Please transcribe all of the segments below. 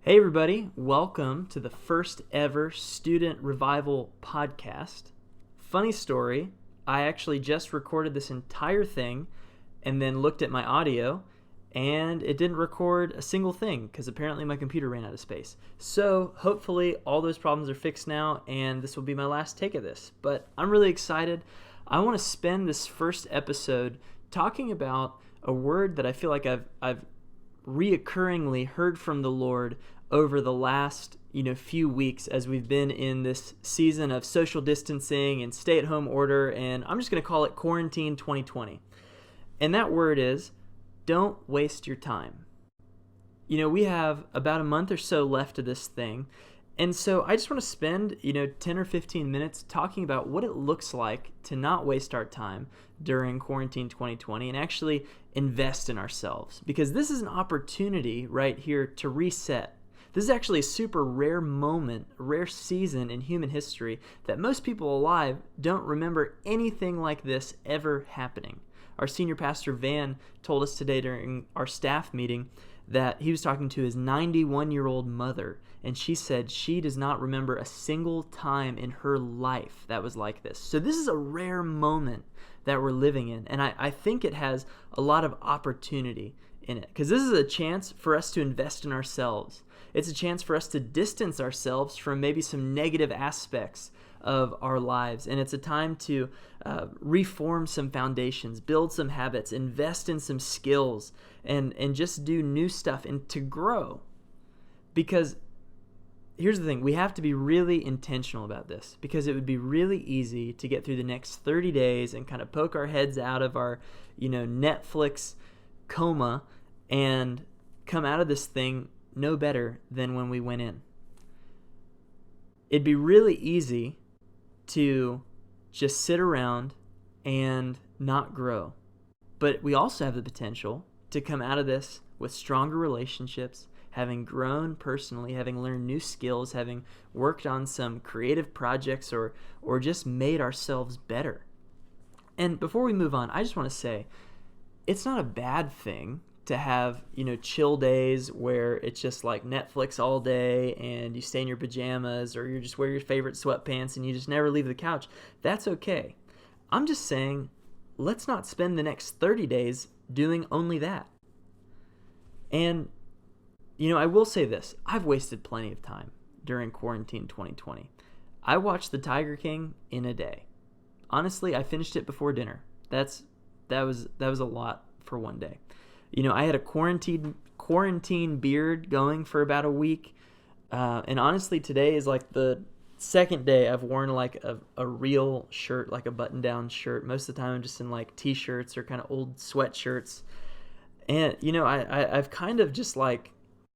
Hey everybody, welcome to the first ever Student Revival podcast. Funny story, I actually just recorded this entire thing and then looked at my audio and it didn't record a single thing because apparently my computer ran out of space. So hopefully all those problems are fixed now and this will be my last take of this. But I'm really excited. I want to spend this first episode talking about a word that I feel like I've reoccurringly heard from the Lord over the last few weeks as we've been in this season of social distancing and stay-at-home order, and I'm just going to call it Quarantine 2020. And that word is, don't waste your time. We have about a month or so left of this thing, and so I just want to spend 10 or 15 minutes talking about what it looks like to not waste our time during Quarantine 2020 and actually invest in ourselves, because this is an opportunity right here to reset. This is actually a super rare moment, a rare season in human history that most people alive don't remember anything like this ever happening. Our senior pastor, Van, told us today during our staff meeting that he was talking to his 91-year-old mother, and she said she does not remember a single time in her life that was like this. So this is a rare moment that we're living in, and I think it has a lot of opportunity in it, because this is a chance for us to invest in ourselves. It's a chance for us to distance ourselves from maybe some negative aspects of our lives, and it's a time to reform some foundations, build some habits, invest in some skills, and just do new stuff and to grow. Because here's the thing, we have to be really intentional about this, because it would be really easy to get through the next 30 days and kind of poke our heads out of our Netflix coma and come out of this thing no better than when we went in. It'd be really easy to just sit around and not grow. But we also have the potential to come out of this with stronger relationships, having grown personally, having learned new skills, having worked on some creative projects, or just made ourselves better. And before we move on, I just want to say, it's not a bad thing to have, chill days where it's just like Netflix all day and you stay in your pajamas, or you just wear your favorite sweatpants and you just never leave the couch. That's okay. I'm just saying, let's not spend the next 30 days doing only that. And, I will say this. I've wasted plenty of time during Quarantine 2020. I watched The Tiger King in a day. Honestly, I finished it before dinner. That was a lot for one day. I had a quarantine beard going for about a week. And honestly, today is like the second day I've worn like a real shirt, like a button-down shirt. Most of the time I'm just in like t-shirts or kind of old sweatshirts. And, I've kind of just like,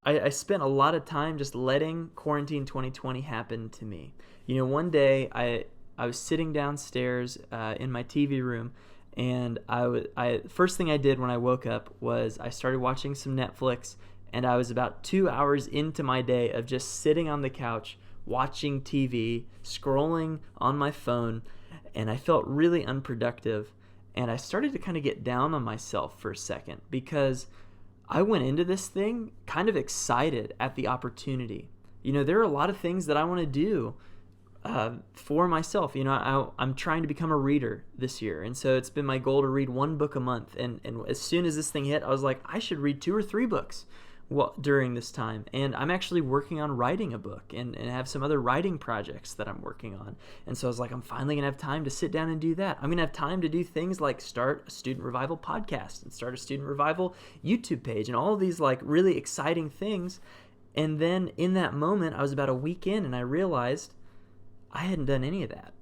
I spent a lot of time just letting Quarantine 2020 happen to me. One day I was sitting downstairs in my TV room, and first thing I did when I woke up was I started watching some Netflix, and I was about 2 hours into my day of just sitting on the couch, watching TV, scrolling on my phone, and I felt really unproductive. And I started to kind of get down on myself for a second, because I went into this thing kind of excited at the opportunity. There are a lot of things that I want to do for myself. I'm trying to become a reader this year, and so it's been my goal to read one book a month. And as soon as this thing hit, I was like, I should read 2 or 3 books during this time. And I'm actually working on writing a book and have some other writing projects that I'm working on. And so I was like, I'm finally going to have time to sit down and do that. I'm going to have time to do things like start a Student Revival podcast and start a Student Revival YouTube page and all of these like really exciting things. And then in that moment, I was about a week in, and I realized I hadn't done any of that.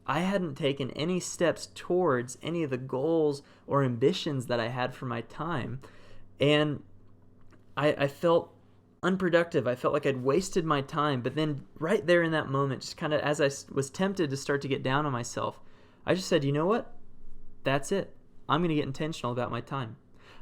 I hadn't taken any steps towards any of the goals or ambitions that I had for my time. And I felt unproductive. I felt like I'd wasted my time. But then right there in that moment, just kind of as I was tempted to start to get down on myself, I just said, you know what? That's it. I'm going to get intentional about my time.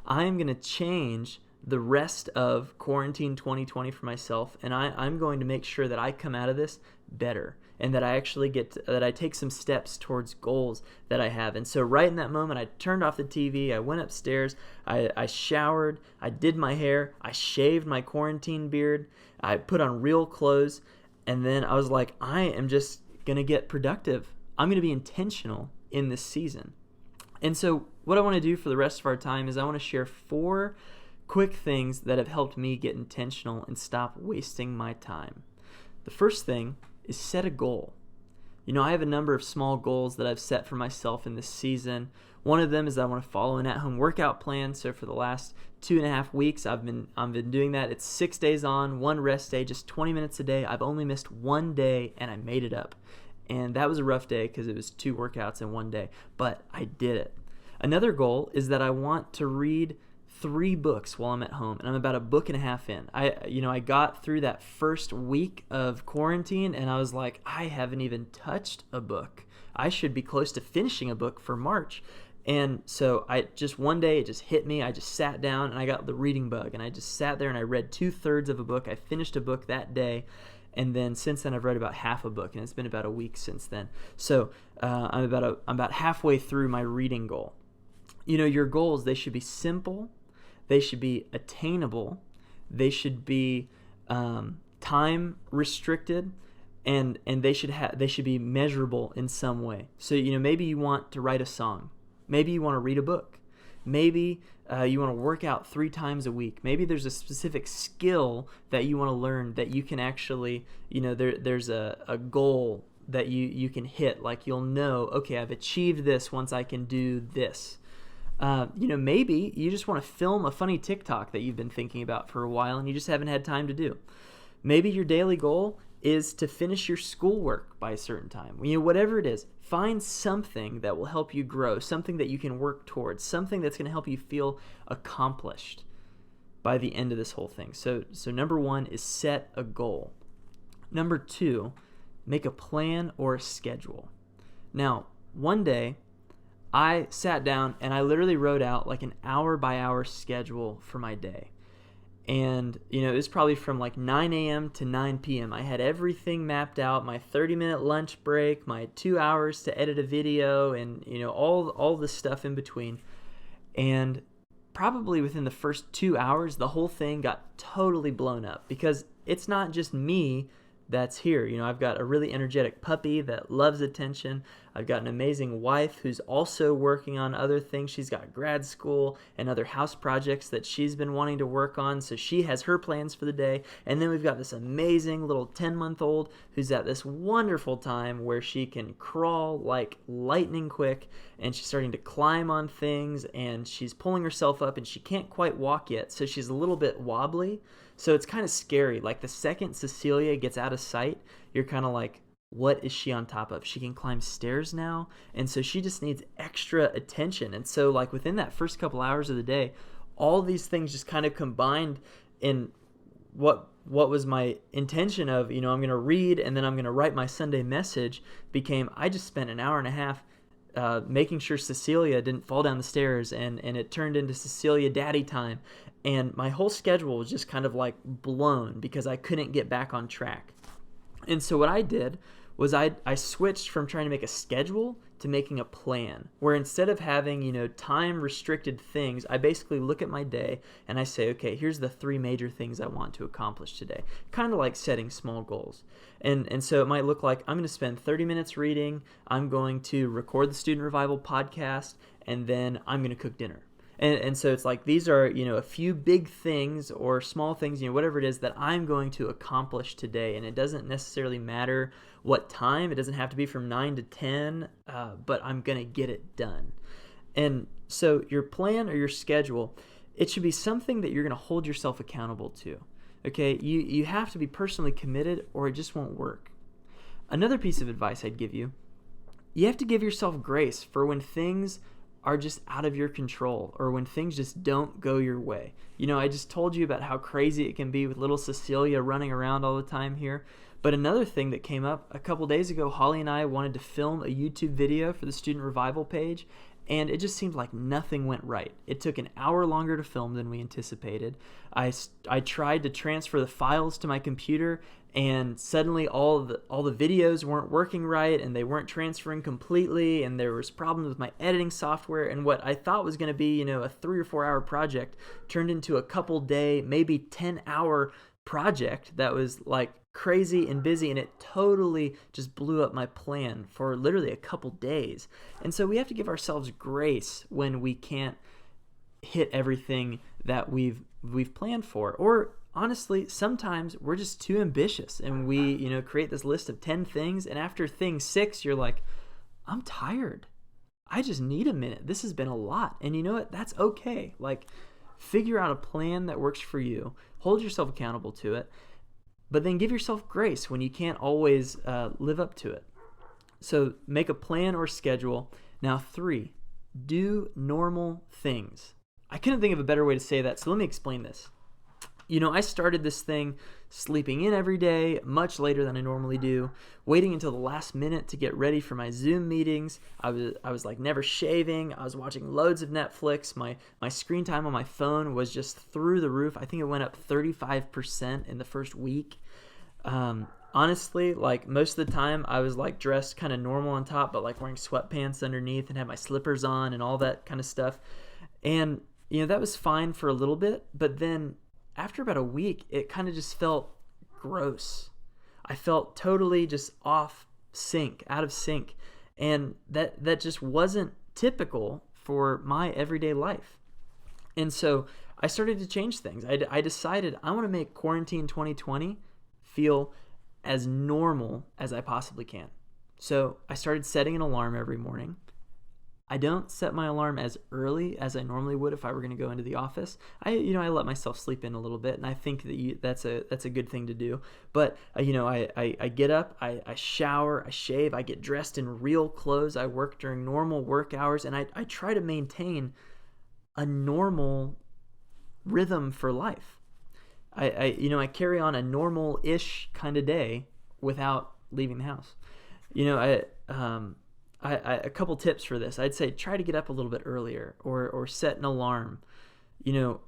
I'm going to change the rest of Quarantine 2020 for myself, and I'm going to make sure that I come out of this better. and that I actually that I take some steps towards goals that I have. And so right in that moment, I turned off the TV, I went upstairs, I showered, I did my hair, I shaved my quarantine beard, I put on real clothes, and then I was like, I am just going to get productive. I'm going to be intentional in this season. And so what I want to do for the rest of our time is I want to share 4 quick things that have helped me get intentional and stop wasting my time. The first thing is set a goal. I have a number of small goals that I've set for myself in this season. One of them is that I want to follow an at-home workout plan. So for the last 2.5 weeks, I've been doing that. It's 6 days on, 1 rest day, just 20 minutes a day. I've only missed 1 day, and I made it up. And that was a rough day because it was 2 workouts in 1 day, but I did it. Another goal is that I want to read 3 books while I'm at home, and I'm about 1.5 books in. I got through that first week of quarantine, and I was like, I haven't even touched a book. I should be close to finishing a book for March. And so one day it just hit me. I just sat down and I got the reading bug, and I just sat there and I read 2/3 of a book. I finished a book that day. And then since then, I've read about half a book, and it's been about a week since then. So I'm about halfway through my reading goal. Your goals, they should be simple, they should be attainable, they should be time restricted, and they should be measurable in some way. So maybe you want to write a song, maybe you want to read a book, maybe you want to work out 3 times a week. Maybe there's a specific skill that you want to learn that you can actually, there's a goal that you can hit. Like you'll know, okay, I've achieved this once I can do this. Maybe you just want to film a funny TikTok that you've been thinking about for a while and you just haven't had time to do. Maybe your daily goal is to finish your schoolwork by a certain time. Whatever it is, find something that will help you grow, something that you can work towards, something that's going to help you feel accomplished by the end of this whole thing. So number 1 is set a goal. Number 2, make a plan or a schedule. Now, one day, I sat down and I literally wrote out like an hour-by-hour schedule for my day. And, it was probably from like 9 a.m. to 9 p.m. I had everything mapped out, my 30-minute lunch break, my 2 hours to edit a video, and, all the stuff in between. And probably within the first 2 hours, the whole thing got totally blown up because it's not just me that's here. I've got a really energetic puppy that loves attention. I've got an amazing wife who's also working on other things. She's got grad school and other house projects that she's been wanting to work on, so she has her plans for the day. And then we've got this amazing little 10-month-old who's at this wonderful time where she can crawl like lightning quick, and she's starting to climb on things, and she's pulling herself up, and she can't quite walk yet, so she's a little bit wobbly. So it's kind of scary. Like the second Cecilia gets out of sight, you're kind of like, what is she on top of? She can climb stairs now. And so she just needs extra attention. And so like within that first couple hours of the day, all these things just kind of combined in what was my intention of, I'm going to read and then I'm going to write my Sunday message became, I just spent an hour and a half making sure Cecilia didn't fall down the stairs, and it turned into Cecilia daddy time. And my whole schedule was just kind of like blown because I couldn't get back on track. And so what I did was I switched from trying to make a schedule to making a plan, where instead of having, time restricted things, I basically look at my day and I say, okay, here's the 3 major things I want to accomplish today. Kind of like setting small goals. And so it might look like I'm going to spend 30 minutes reading, I'm going to record the Student Revival podcast, and then I'm going to cook dinner. And so it's like these are, a few big things or small things, whatever it is that I'm going to accomplish today. And it doesn't necessarily matter what time. It doesn't have to be from 9 to 10, but I'm going to get it done. And so your plan or your schedule, it should be something that you're going to hold yourself accountable to. Okay, you have to be personally committed or it just won't work. Another piece of advice I'd give you, you have to give yourself grace for when things are just out of your control or when things just don't go your way. I just told you about how crazy it can be with little Cecilia running around all the time here. But another thing that came up a couple days ago, Holly and I wanted to film a YouTube video for the Student Revival page, and it just seemed like nothing went right. It took an hour longer to film than we anticipated. I tried to transfer the files to my computer. and suddenly all the videos weren't working right, and they weren't transferring completely, and there was problems with my editing software, and what I thought was going to be, a 3 or 4 hour project turned into a couple day, maybe 10-hour project that was like crazy and busy, and it totally just blew up my plan for literally a couple days. And so we have to give ourselves grace when we can't hit everything that we've planned for. Or honestly, sometimes we're just too ambitious, and we create this list of 10 things, and after thing 6 you're like, I'm tired, I just need a minute, this has been a lot. And you know what, that's okay. Like, figure out a plan that works for you, hold yourself accountable to it, but then give yourself grace when you can't always live up to it. So make a plan or schedule. Now 3, do normal things. I couldn't think of a better way to say that, so let me explain this. I started this thing sleeping in every day, much later than I normally do, waiting until the last minute to get ready for my Zoom meetings. I was like never shaving. I was watching loads of Netflix. My screen time on my phone was just through the roof. I think it went up 35% in the first week. Honestly, like most of the time I was like dressed kind of normal on top, but like wearing sweatpants underneath and had my slippers on and all that kind of stuff. And, that was fine for a little bit, but then after about a week, it kind of just felt gross. I felt totally just out of sync. And that just wasn't typical for my everyday life. And so I started to change things. I decided I want to make quarantine 2020 feel as normal as I possibly can. So I started setting an alarm every morning. I don't set my alarm as early as I normally would if I were going to go into the office. I let myself sleep in a little bit, and I think that's a good thing to do. But I get up, I shower, I shave, I get dressed in real clothes. I work during normal work hours, and I try to maintain a normal rhythm for life. I carry on a normal-ish kind of day without leaving the house. A couple tips for this. I'd say try to get up a little bit earlier, or set an alarm. It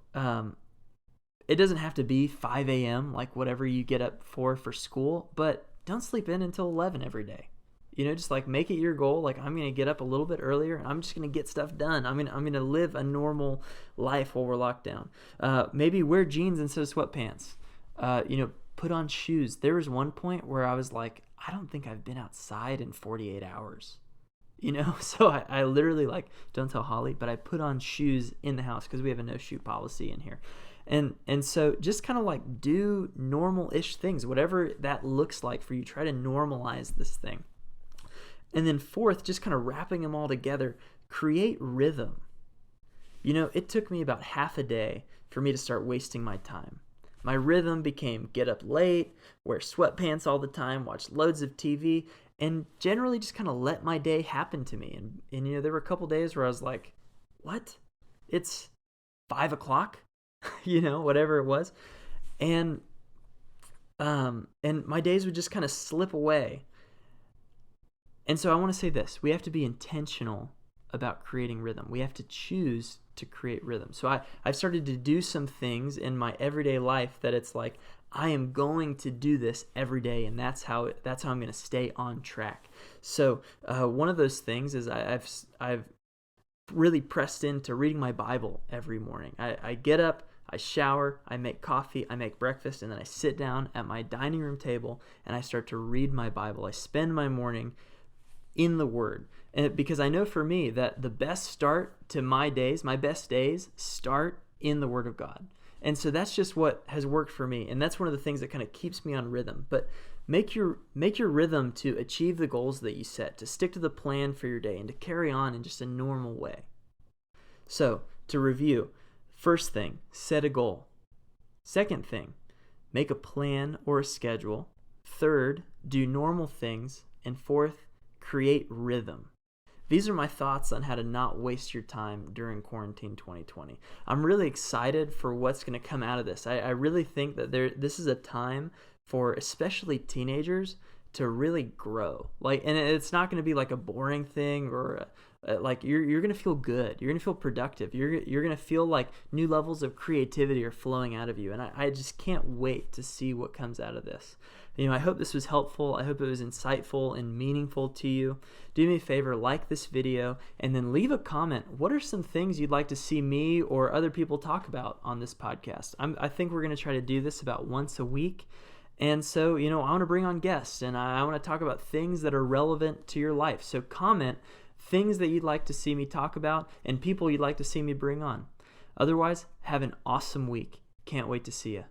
doesn't have to be 5 a.m. like whatever you get up for school, but don't sleep in until 11 every day. Just like make it your goal. Like, I'm going to get up a little bit earlier, and I'm just going to get stuff done. I'm going to live a normal life while we're locked down. Maybe wear jeans instead of sweatpants. Put on shoes. There was one point where I was like, I don't think I've been outside in 48 hours. So I literally, like, don't tell Holly, but I put on shoes in the house because we have a no shoe policy in here. And so just kind of like do normal-ish things, whatever that looks like for you. Try to normalize this thing. And then 4th, just kind of wrapping them all together, create rhythm. It took me about half a day for me to start wasting my time. My rhythm became get up late, wear sweatpants all the time, watch loads of TV, and generally just kind of let my day happen to me. And there were a couple days where I was like, what? It's 5 o'clock? Whatever it was. And my days would just kind of slip away. And so I want to say this. We have to be intentional about creating rhythm. We have to choose to create rhythm. So I've started to do some things in my everyday life that it's like, I am going to do this every day, and that's how I'm going to stay on track. So one of those things is I've really pressed into reading my Bible every morning. I get up, I shower, I make coffee, I make breakfast, and then I sit down at my dining room table and I start to read my Bible. I spend my morning in the Word. And because I know for me that the best start to my best days start in the Word of God. And so that's just what has worked for me. And that's one of the things that kind of keeps me on rhythm. But make your rhythm to achieve the goals that you set, to stick to the plan for your day, and to carry on in just a normal way. So to review, first thing, set a goal. Second thing, make a plan or a schedule. Third, do normal things. And 4th, create rhythm. These are my thoughts on how to not waste your time during quarantine 2020. I'm really excited for what's going to come out of this. I really think that this is a time for especially teenagers to really grow. Like, and it's not going to be like a boring thing or like you're going to feel good. You're going to feel productive. You're going to feel like new levels of creativity are flowing out of you. And I just can't wait to see what comes out of this. I hope this was helpful. I hope it was insightful and meaningful to you. Do me a favor, like this video, and then leave a comment. What are some things you'd like to see me or other people talk about on this podcast? I think we're going to try to do this about once a week. And so, I want to bring on guests, and I want to talk about things that are relevant to your life. So comment things that you'd like to see me talk about and people you'd like to see me bring on. Otherwise, have an awesome week. Can't wait to see you.